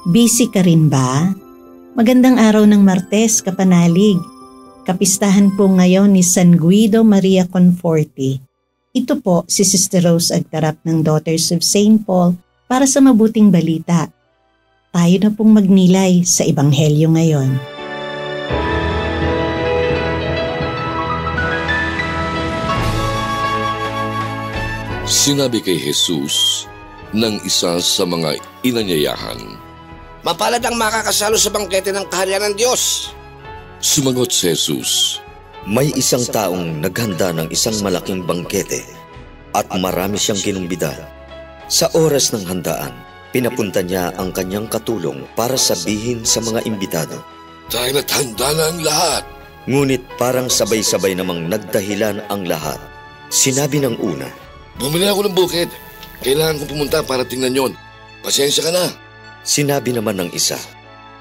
Busy ka rin ba? Magandang araw ng Martes, kapanalig. Kapistahan po ngayon ni San Guido Maria Conforti. Ito po si Sister Rose Agtarap ng Daughters of St. Paul para sa mabuting balita. Tayo na pong magnilay sa Ebanghelyo ngayon. Sinabi kay Jesus ng isa sa mga inanyayahan, "Mapalad ang makakasalo sa bangkete ng kaharian ng Diyos." Sumagot si Jesus, "May isang taong naghanda ng isang malaking bangkete at marami siyang kinumbida. Sa oras ng handaan, pinapunta niya ang kanyang katulong para sabihin sa mga imbitado, "Dahil na't handa na ang lahat." Ngunit parang sabay-sabay namang nagdahilan ang lahat. Sinabi ng una, "Bumili ako ng bukid. Kailangan kong pumunta para tingnan yon. Pasensya ka na." Sinabi naman ng isa,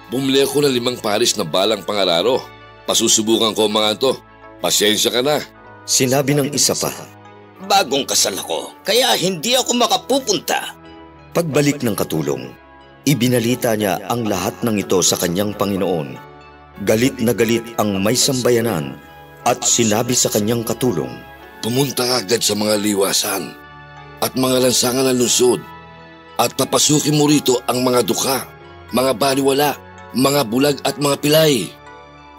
"Bumili ako ng 5 pares na balang pangararo. Pasusubukan ko mga to. Pasensya ka na." Sinabi ng isa pa, "Bagong kasal ako, kaya hindi ako makapupunta." Pagbalik ng katulong, ibinalita niya ang lahat ng ito sa kanyang Panginoon. Galit na galit ang may sambayanan at sinabi sa kanyang katulong, "Pumunta ka agad sa mga liwasan at mga lansangan ng lungsod at papasukin mo rito ang mga dukha, mga baliwala, mga bulag at mga pilay."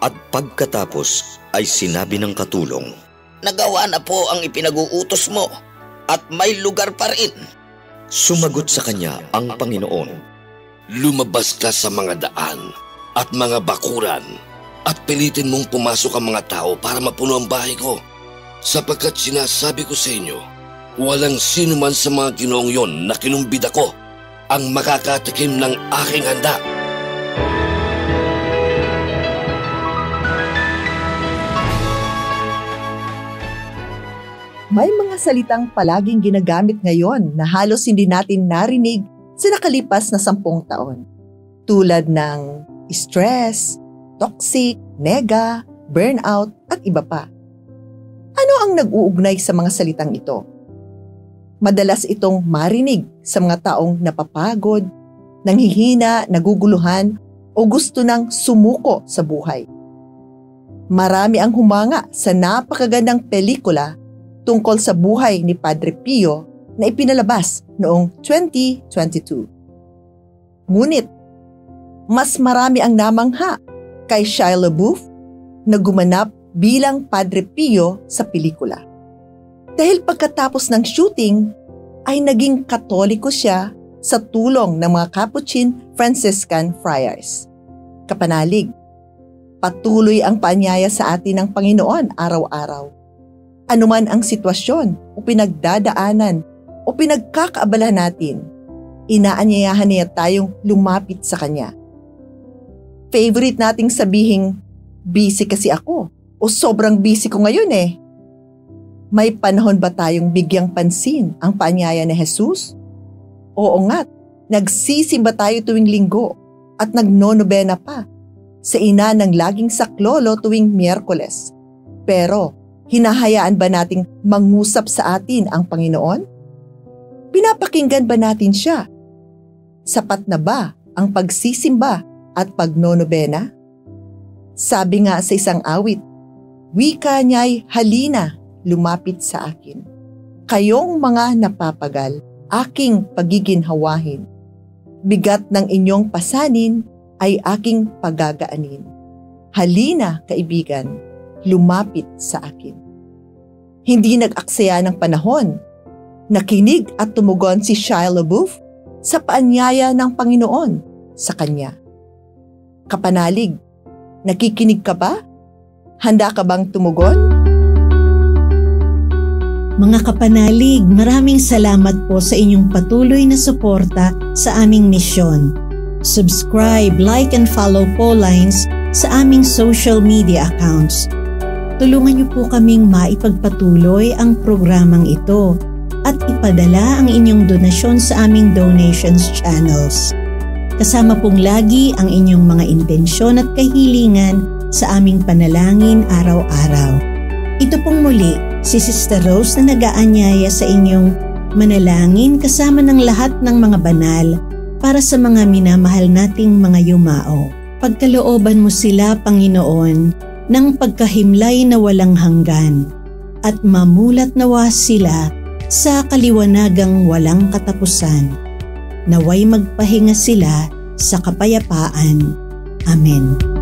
At pagkatapos ay sinabi ng katulong, "Nagawa na po ang ipinag-uutos mo at may lugar pa rin." Sumagot sa kanya ang Panginoon, "Lumabas ka sa mga daan at mga bakuran at pilitin mong pumasok ang mga tao para mapuno ang bahay ko. Sapagkat sinasabi ko sa inyo, walang sino man sa mga ginoong yon na kinumbida ko ang makakatikim ng aking handa." May mga salitang palaging ginagamit ngayon na halos hindi natin narinig sa nakalipas na 10 taon. Tulad ng stress, toxic, nega, burnout at iba pa. Ano ang nag-uugnay sa mga salitang ito? Madalas itong marinig sa mga taong napapagod, nanghihina, naguguluhan o gusto nang sumuko sa buhay. Marami ang humanga sa napakagandang pelikula tungkol sa buhay ni Padre Pio na ipinalabas noong 2022. Ngunit, mas marami ang namangha kay Shia LaBeouf na gumanap bilang Padre Pio sa pelikula. Dahil pagkatapos ng shooting, ay naging Katoliko siya sa tulong ng mga Capuchin Franciscan Friars. Kapanalig, patuloy ang paanyaya sa atin ng Panginoon araw-araw. Anuman ang sitwasyon o pinagdadaanan o pinagkakaabalahan natin, inaanyayahan niya tayong lumapit sa Kanya. Favorite nating sabihing, "Busy kasi ako" o "sobrang busy ko ngayon eh." May panahon ba tayong bigyang pansin ang paanyaya ni Jesus? Oo nga't, nagsisimba tayo tuwing Linggo at nagnonobena pa sa ina ng laging saklolo tuwing Miyerkules. Pero, hinahayaan ba nating mangusap sa atin ang Panginoon? Pinapakinggan ba natin siya? Sapat na ba ang pagsisimba at pagnonobena? Sabi nga sa isang awit, wika niya'y, "Halina, lumapit sa akin. Kayong mga napapagal, aking pagiginhawahin. Bigat ng inyong pasanin ay aking pagagaanin. Halina, kaibigan, lumapit sa akin." Hindi nag-aksaya ng panahon. Nakinig at tumugon si Shia LaBeouf sa paanyaya ng Panginoon sa kanya. Kapanalig, nakikinig ka ba? Handa ka bang tumugon? Mga kapanalig, maraming salamat po sa inyong patuloy na suporta sa aming misyon. Subscribe, like and follow Paulines sa aming social media accounts. Tulungan niyo po kaming maipagpatuloy ang programang ito at ipadala ang inyong donasyon sa aming donations channels. Kasama pong lagi ang inyong mga intensyon at kahilingan sa aming panalangin araw-araw. Ito pong muli si Sister Rose na nag-aanyaya sa inyong manalangin kasama ng lahat ng mga banal para sa mga minamahal nating mga yumao. Pagkalooban mo sila, Panginoon, ng pagkahimlay na walang hanggan, at mamulat nawa sila sa kaliwanagang walang katapusan. Naway magpahinga sila sa kapayapaan. Amen.